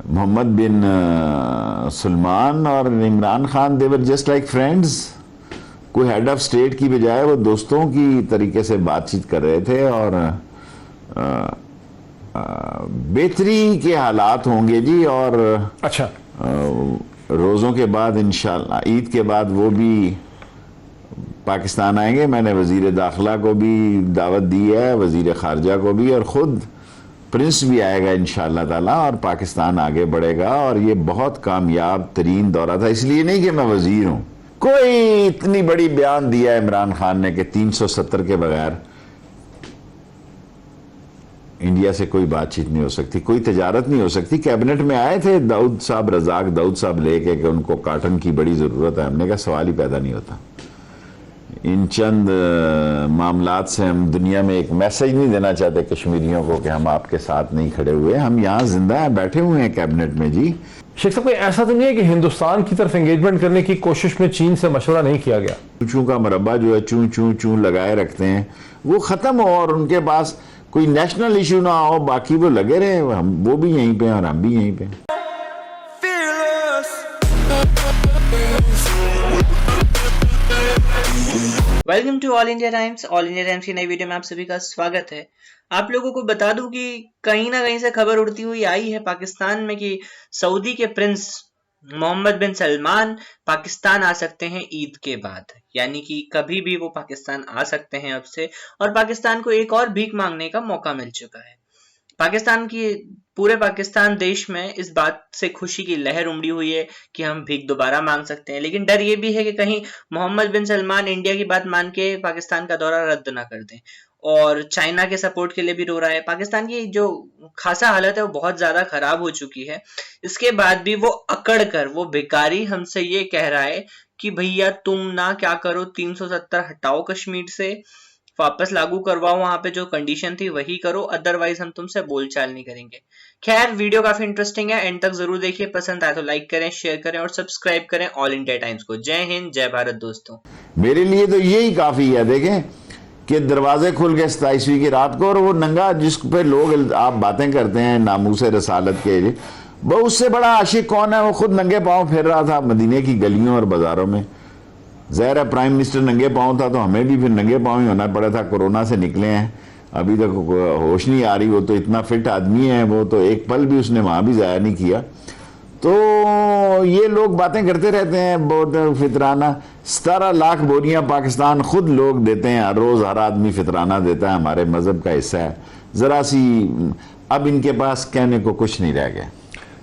मोहम्मद बिन सलमान और इमरान खान देवर just like friends. कोई head of state की बजाय वो दोस्तों की तरीके से बातचीत कर रहे थे और बेहतरी के हालात होंगे जी। और अच्छा, रोज़ों के बाद इंशाल्लाह ईद के बाद वो भी पाकिस्तान आएंगे। मैंने वज़ीर दाखिला को भी दावत दी है, वज़ीर ख़ारजा को भी, और ख़ुद प्रिंस भी आएगा इंशाअल्लाह ताला, और पाकिस्तान आगे बढ़ेगा। और ये बहुत कामयाब तरीन दौरा था, इसलिए नहीं कि मैं वज़ीर हूँ। कोई इतनी बड़ी बयान दिया है इमरान खान ने कि 370 के बगैर इंडिया से कोई बातचीत नहीं हो सकती, कोई तजारत नहीं हो सकती। कैबिनेट में आए थे दाऊद साहब, रजाक दाऊद साहब लेके कि उनको काटन की बड़ी ज़रूरत है। हमने कहा सवाल ही पैदा नहीं होता। इन चंद मामलात से हम दुनिया में एक मैसेज नहीं देना चाहते कश्मीरियों को कि हम आपके साथ नहीं खड़े हुए। हम यहाँ जिंदा है, बैठे हुए हैं कैबिनेट में जी। शेख साहब, कोई ऐसा तो नहीं है कि हिंदुस्तान की तरफ एंगेजमेंट करने की कोशिश में चीन से मशवरा नहीं किया गया? चूं का मरबा जो है चूं चूं चूं लगाए रखते हैं, वो ख़त्म हो और उनके पास कोई नेशनल इशू ना हो, बाकी वो लगे रहे। हम वो भी यहीं पे और हम भी यहीं पे। Welcome to All India Times. All India Times की नई वीडियो में आप सभी का स्वागत है। आप लोगों को बता दूं कि कहीं ना कहीं से खबर उड़ती हुई आई है पाकिस्तान में कि सऊदी के प्रिंस मोहम्मद बिन सलमान पाकिस्तान आ सकते हैं ईद के बाद, यानी कि कभी भी वो पाकिस्तान आ सकते हैं अब से, और पाकिस्तान को एक और भीख मांगने का मौका मिल चुका है। पाकिस्तान की पूरे पाकिस्तान देश में इस बात से खुशी की लहर उमड़ी हुई है कि हम भीख दोबारा मांग सकते हैं, लेकिन डर ये भी है कि कहीं मोहम्मद बिन सलमान इंडिया की बात मान के पाकिस्तान का दौरा रद्द ना कर दें। और चाइना के सपोर्ट के लिए भी रो रहा है। पाकिस्तान की जो खासा हालत है वो बहुत ज्यादा खराब हो चुकी है। इसके बाद भी वो अकड़ कर, वो भिखारी हमसे ये कह रहा है कि भैया तुम ना क्या करो, 370 हटाओ कश्मीर से, वापस लागू करवाओ, वहां पे जो कंडीशन थी वही करो, अदरवाइज हम तुमसे बोलचाल नहीं करेंगे। खैर, वीडियो काफी इंटरेस्टिंग है, एंड तक जरूर देखिए। पसंद आए तो लाइक करें, शेयर करें और सब्सक्राइब करें ऑल इंडिया टाइम्स को। जय हिंद, जय भारत दोस्तों। मेरे लिए तो यही काफ़ी है। देखें कि दरवाजे खुल गए 27वीं की रात को, और वो नंगा जिस पे लोग आप बातें करते हैं नामूसे रसालत के, वो उससे बड़ा आशिक कौन है? वो खुद नंगे पाँव फिर रहा था मदीने की गलियों और बाजारों में। ज़ाहिर है प्राइम मिनिस्टर नंगे पाँव था तो हमें भी फिर नंगे पाँव ही होना पड़ा था। कोरोना से निकले हैं, अभी तक होश नहीं आ रही। वो तो इतना फिट आदमी है, वो तो एक पल भी उसने वहाँ भी ज़ाया नहीं किया। तो ये लोग बातें करते रहते हैं बहुत फितराना। 17 लाख बोरियां पाकिस्तान खुद लोग देते हैं, हर रोज़ हर आदमी फितराना देता है, हमारे मज़हब का हिस्सा है। ज़रा सी अब इनके पास कहने को कुछ नहीं रह गया।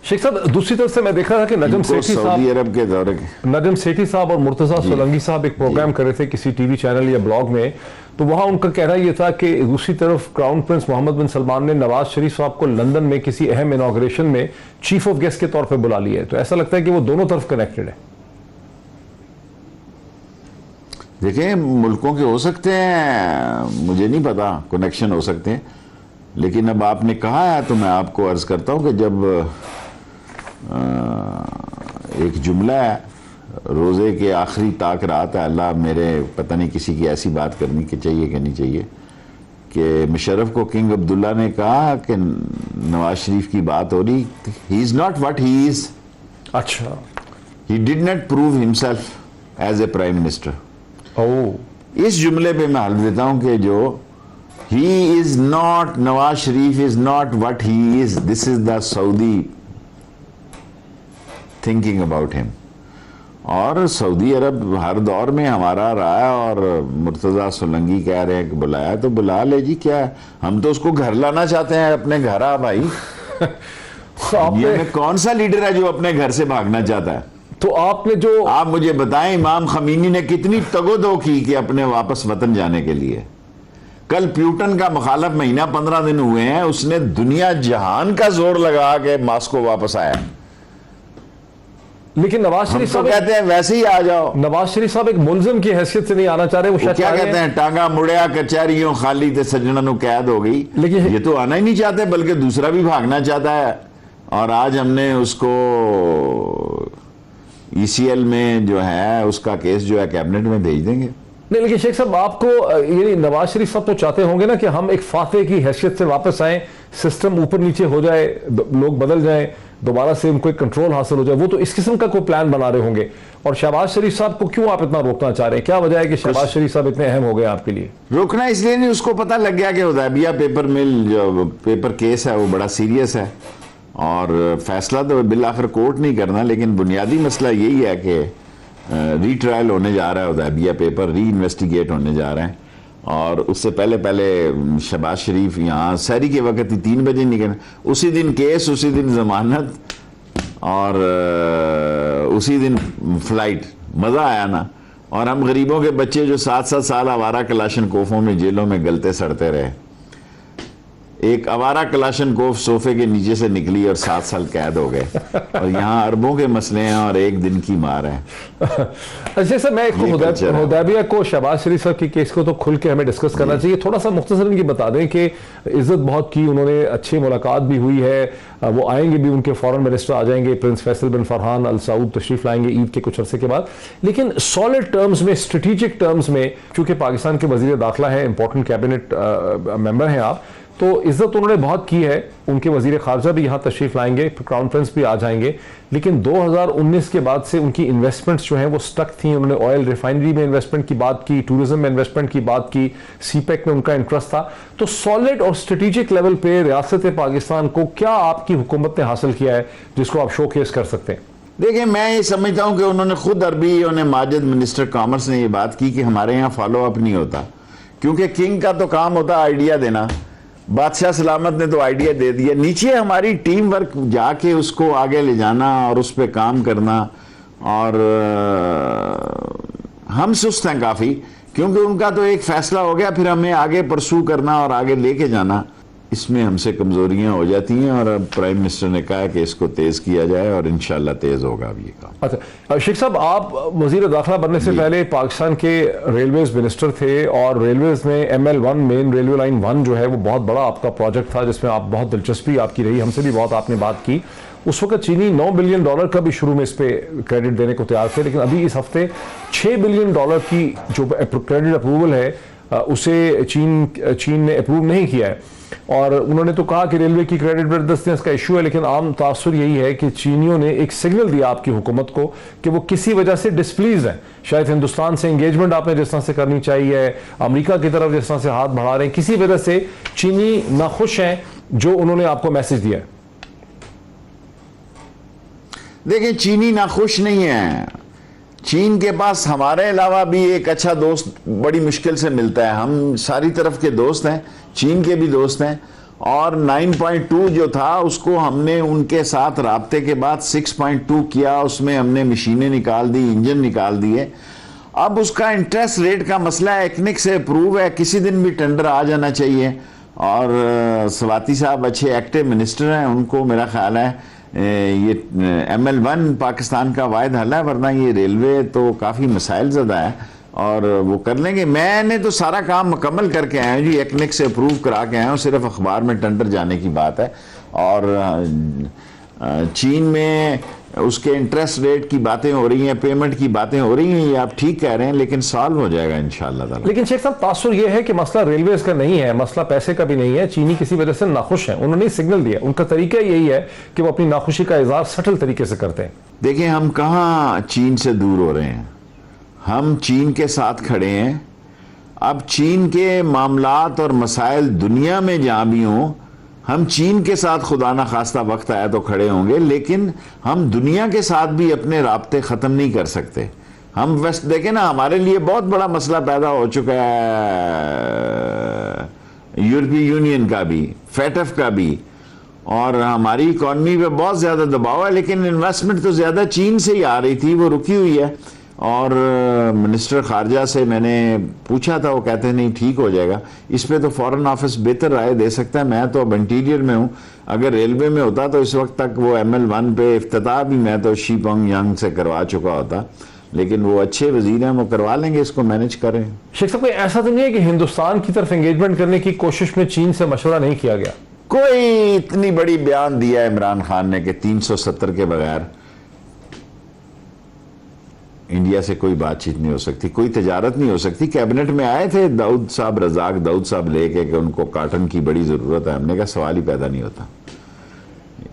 शेख साहब, दूसरी तरफ से मैं देख रहा था कि नजम सेठी साहब, सऊदी अरब के दौरे के नजम सेठी साहब और मुर्तजा सोलंकी साहब एक प्रोग्राम कर रहे थे किसी टीवी चैनल या ब्लॉग में, तो वहां उनका कहना यह था कि दूसरी तरफ क्राउन प्रिंस मोहम्मद बिन सलमान ने नवाज शरीफ साहब को लंदन में किसी अहम इनॉग्रेशन में चीफ ऑफ गेस्ट के तौर पर बुला लिया है। तो ऐसा लगता है कि वो दोनों तरफ कनेक्टेड है। देखें, मुल्कों के हो सकते हैं, मुझे नहीं पता, कनेक्शन हो सकते हैं, लेकिन अब आपने कहा है तो मैं आपको अर्ज करता हूं कि जब एक जुमला है रोज़े के आखिरी ताक रात है, अल्लाह मेरे, पता नहीं किसी की ऐसी बात करनी कि चाहिए कि नहीं चाहिए, कि मुशर्रफ को किंग अब्दुल्ला ने कहा कि नवाज शरीफ की बात हो रही, he is not what he is. अच्छा, he did not prove himself as a prime minister. इस जुमले पे मैं हल देता हूं कि जो he is not, Nawaz Sharif is not what he is, this is the Saudi thinking about him. और सऊदी अरब हर दौर में हमारा रहा है, और मुर्तजा सोलंकी कह रहे हैं कि बुलाया तो बुला ले जी, क्या है? हम तो उसको घर लाना चाहते हैं अपने घर। आ भाई, दुनिया में कौन सा लीडर है जो अपने घर से भागना चाहता है? तो आपने जो, आप मुझे बताएं, इमाम खमीनी ने कितनी तगोदो की कि अपने वापस वतन जाने के लिए। कल प्यूटन का मुखालफ महीना 15 दिन हुए हैं, उसने दुनिया जहान का जोर लगा के मास्को वापस आया। लेकिन नवाज शरीफ साहब कहते हैं वैसे ही आ जाओ। नवाज शरीफ साहब एक मुलजिम की हैसियत से नहीं आना चाह रहे। वो शायद क्या कहते हैं, टांगा मुड़िया कचहरियों खाली थे सज्जनों नु कैद हो गई। लेकिन ये तो आना ही नहीं चाहते, बल्कि दूसरा भी भागना चाहता है। और आज हमने उसको ECL में जो है उसका केस जो है कैबिनेट में भेज देंगे। नहीं, लेकिन शेख साहब, आपको ये नवाज शरीफ साहब तो चाहते होंगे ना कि हम एक फाते की हैसियत से वापस आए, सिस्टम ऊपर नीचे हो जाए, लोग बदल जाए, दोबारा से उनको एक कंट्रोल हासिल हो जाए, वो तो इस किस्म का कोई प्लान बना रहे होंगे। और शहबाज शरीफ साहब को क्यों आप इतना रोकना चाह रहे हैं? क्या वजह है कि शहबाज शरीफ साहब इतने अहम हो गए आपके लिए? रोकना इसलिए नहीं, उसको पता लग गया कि हुदैबिया पेपर मिल जो पेपर केस है वो बड़ा सीरियस है और फैसला तो बिल आखिर कोर्ट नहीं करना, लेकिन बुनियादी मसला यही है कि रीट्रायल होने जा रहा है, हुदैबिया पेपर री इन्वेस्टिगेट होने जा रहे हैं। और उससे पहले शहबाज शरीफ यहाँ सहरी के वक्त ही 3 बजे निकले, उसी दिन केस, उसी दिन जमानत और उसी दिन फ्लाइट। मज़ा आया ना। और हम गरीबों के बच्चे जो 7-7 साल आवारा कलाशनकोफों में जेलों में गलते सड़ते रहे, एक आवारा कलाशनकोफ सोफे के नीचे से निकली और 7 साल कैद हो गए। और यहाँ अरबों के मसले हैं और एक दिन की मार है। अच्छा सर, मैं हुदैबिया को, शहबाज शरीफ साहब की केस को तो खुल के हमें डिस्कस करना चाहिए। थोड़ा सा मुख्तसरन की बता दें कि इज्जत बहुत की उन्होंने, अच्छी मुलाकात भी हुई है, वो आएंगे भी, उनके फॉरेन मिनिस्टर आ जाएंगे, प्रिंस फैसल बिन फरहान अल सऊद तशरीफ लाएंगे ईद के कुछ अरसे के बाद। लेकिन सॉलिड टर्म्स में, स्ट्रेटेजिक टर्म्स में, क्योंकि पाकिस्तान के वजीर दाखिला है, इंपॉर्टेंट कैबिनेट मेंबर हैं आप, तो इज्जत उन्होंने बहुत की है। उनके वजीर खारजा भी यहाँ तशरीफ लाएंगे, क्राउन प्रिंस भी आ जाएंगे। लेकिन 2019 के बाद से उनकी इन्वेस्टमेंट्स जो हैं वो स्टक थी। उन्होंने ऑयल रिफाइनरी में इन्वेस्टमेंट की बात की, टूरिज्म में इन्वेस्टमेंट की बात की, सीपेक में उनका इंटरेस्ट था। तो सॉलिड और स्ट्रेटेजिक लेवल पे रियासत पाकिस्तान को क्या आपकी हुकूमत ने हासिल किया है जिसको आप शोकेस कर सकते हैं? देखिए, मैं ये समझता हूँ कि उन्होंने खुद अरबी उन्हें माजिद मिनिस्टर कॉमर्स ने ये बात की कि हमारे यहाँ फॉलो अप नहीं होता, क्योंकि किंग का तो काम होता है आइडिया देना। बादशाह सलामत ने तो आइडिया दे दिया, नीचे हमारी टीम वर्क जाके उसको आगे ले जाना और उस पर काम करना। और हम सुस्त हैं काफ़ी, क्योंकि उनका तो एक फैसला हो गया, फिर हमें आगे परसू करना और आगे लेके जाना, इसमें हमसे कमजोरियां हो जाती हैं। और अब प्राइम मिनिस्टर ने कहा कि इसको तेज किया जाए और इंशाल्लाह तेज होगा अब ये काम। अच्छा शेख साहब, आप वजीर दाखिला बनने से पहले पाकिस्तान के रेलवेज मिनिस्टर थे और रेलवेज में ML1 मेन रेलवे लाइन 1 जो है वो बहुत बड़ा आपका प्रोजेक्ट था, जिसमें आप बहुत दिलचस्पी आपकी रही, हमसे भी बहुत आपने बात की। उस वक्त चीनी $9 बिलियन का भी शुरू में इस पे क्रेडिट देने को तैयार थे, लेकिन अभी इस हफ्ते $6 बिलियन की जो क्रेडिट अप्रूवल है उसे चीन ने अप्रूव नहीं किया है। और उन्होंने तो कहा कि रेलवे की क्रेडिट वर्दस्तियां इसका इशू है, लेकिन आम तासुर यही है कि चीनियों ने एक सिग्नल दिया आपकी हुकूमत को कि वो किसी वजह से डिसप्लीज है। शायद हिंदुस्तान से एंगेजमेंट आपने जिस तरह से करनी चाहिए, अमेरिका की तरफ जिस तरह से हाथ बढ़ा रहे हैं, किसी वजह से चीनी नाखुश हैं, जो उन्होंने आपको मैसेज दिया है। देखिए, चीनी नाखुश नहीं है। चीन के पास हमारे अलावा भी एक अच्छा दोस्त बड़ी मुश्किल से मिलता है। हम सारी तरफ के दोस्त हैं, चीन के भी दोस्त हैं। और 9.2 जो था उसको हमने उनके साथ राब्ते के बाद 6.2 किया, उसमें हमने मशीनें निकाल दी, इंजन निकाल दिए। अब उसका इंटरेस्ट रेट का मसला एक्निक से अप्रूव है, किसी दिन भी टेंडर आ जाना चाहिए। और स्वाति साहब अच्छे एक्टिव मिनिस्टर हैं, उनको मेरा ख्याल है ये ML1 पाकिस्तान का वाहिद हल है, वरना ये रेलवे तो काफ़ी मसाइल ज़्यादा है और वो कर लेंगे। मैंने तो सारा काम मुकम्मल करके आया हूँ जी, एक्निक से अप्रूव करा के आया हूँ, सिर्फ अखबार में टेंडर जाने की बात है। और चीन में उसके इंटरेस्ट रेट की बातें हो रही हैं, पेमेंट की बातें हो रही हैं, ये आप ठीक कह रहे हैं, लेकिन सॉल्व हो जाएगा इंशाल्लाह ताला। लेकिन शेख साहब, तासुर ये है कि मसला रेलवेज का नहीं है, मसला पैसे का भी नहीं है। चीनी किसी वजह से नाखुश है, उन्होंने सिग्नल दिया, उनका तरीका यही है कि वो अपनी नाखुशी का इजहार सटल तरीके से करते हैं। देखिए, हम कहाँ चीन से दूर हो रहे हैं, हम चीन के साथ खड़े हैं। अब चीन के मामलात और मसाइल दुनिया में जहाँ भी हों, हम चीन के साथ खुदा ना खास्ता वक्त आया तो खड़े होंगे, लेकिन हम दुनिया के साथ भी अपने राब्ते ख़त्म नहीं कर सकते। हम वेस्ट देखें ना, हमारे लिए बहुत बड़ा मसला पैदा हो चुका है यूरोपीय यूनियन का भी, FATF का भी, और हमारी इकॉनमी पे बहुत ज़्यादा दबाव है। लेकिन इन्वेस्टमेंट तो ज़्यादा चीन से ही आ रही थी, वो रुकी हुई है। और मिनिस्टर खारजा से मैंने पूछा था, वो कहते हैं नहीं ठीक हो जाएगा। इस पे तो फॉरेन ऑफिस बेहतर राय दे सकता है। मैं तो अब इंटीरियर में हूँ, अगर रेलवे में होता तो इस वक्त तक वो ML1 पे इफ्तिताह भी मैं तो शी पोंग यांग से करवा चुका होता, लेकिन वो अच्छे वजीर हैं, वो करवा लेंगे, इसको मैनेज करें। शेख साहब, कोई ऐसा तो नहीं है कि हिंदुस्तान की तरफ एंगेजमेंट करने की कोशिश में चीन से मशवरा नहीं किया गया? कोई इतनी बड़ी बयान दिया है इमरान खान ने कि 370 के बगैर इंडिया से कोई बातचीत नहीं हो सकती, कोई तजारत नहीं हो सकती। कैबिनेट में आए थे दाऊद साहब, रजाक दाऊद साहब लेके कि उनको काटन की बड़ी ज़रूरत है, हमने कहा सवाल ही पैदा नहीं होता।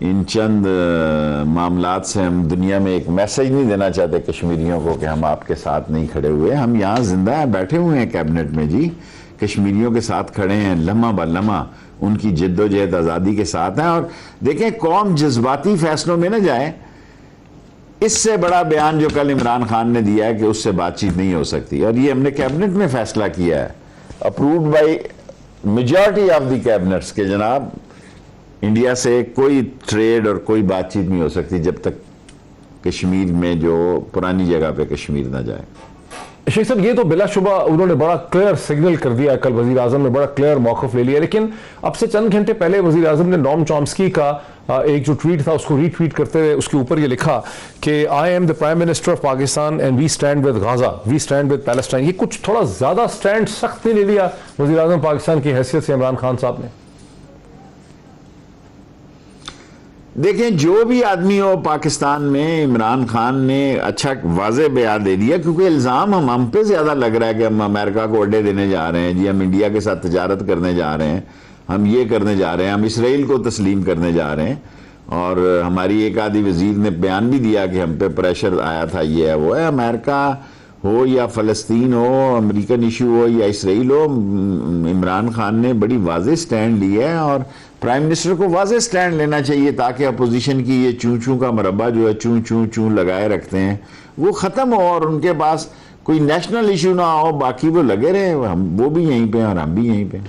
इन चंद मामलात से हम दुनिया में एक मैसेज नहीं देना चाहते कश्मीरियों को कि हम आपके साथ नहीं खड़े हुए। हम यहाँ जिंदा हैं, बैठे हुए हैं कैबिनेट में जी, कश्मीरियों के साथ खड़े हैं, लम्हा ब लम्हा उनकी जिद्दोजहद आज़ादी के साथ हैं। और देखें, कौम जज्बाती फैसलों में न जाए। इससे बड़ा बयान जो कल इमरान खान ने दिया है कि उससे बातचीत नहीं हो सकती, और ये हमने कैबिनेट में फैसला किया है, approved by majority of the cabinets, के जनाब इंडिया से कोई ट्रेड और कोई बातचीत नहीं हो सकती जब तक कश्मीर में जो पुरानी जगह पे कश्मीर ना जाए। शेख साहब, ये तो बिलाशुबा उन्होंने बड़ा क्लियर सिग्नल कर दिया, कल वजीर आजम ने बड़ा क्लियर मौकफ ले लिया। लेकिन अब से चंद घंटे पहले वजीर आजम ने नोम चॉम्स्की का एक जो ट्वीट था उसको रीट्वीट करते हुए उसके ऊपर ये लिखा कि I am the prime minister of Pakistan and we stand with Gaza, we stand with Palestine. ये कुछ थोड़ा ज्यादा स्टैंड सख्त नहीं ले लिया वजीर आजम पाकिस्तान की हैसियत से इमरान खान साहब ने? देखें, जो भी आदमी हो पाकिस्तान में, इमरान खान ने अच्छा वाज़े बयान दे दिया, क्योंकि इल्ज़ाम हम पे ज़्यादा लग रहा है कि हम अमेरिका को अड्डे देने जा रहे हैं जी, हम इंडिया के साथ तजारत करने जा रहे हैं, हम ये करने जा रहे हैं, हम इसराइल को तस्लीम करने जा रहे हैं। और हमारी एक आधी वजीर ने बयान भी दिया कि हम पे प्रेशर आया था, ये है वो है। अमेरिका हो या फ़लस्तीन हो, अमेरिकन इशू हो या इसराइल हो, इमरान खान ने बड़ी वाज़े स्टैंड ली है, और प्राइम मिनिस्टर को वाज़े स्टैंड लेना चाहिए ताकि अपोजिशन की ये चूं चूं का मरबा जो है चूं चूं चूं लगाए रखते हैं वो ख़त्म हो, और उनके पास कोई नेशनल इशू ना हो, बाकी वो लगे रहे, हम वो भी यहीं पे हैं और हम भी यहीं पे।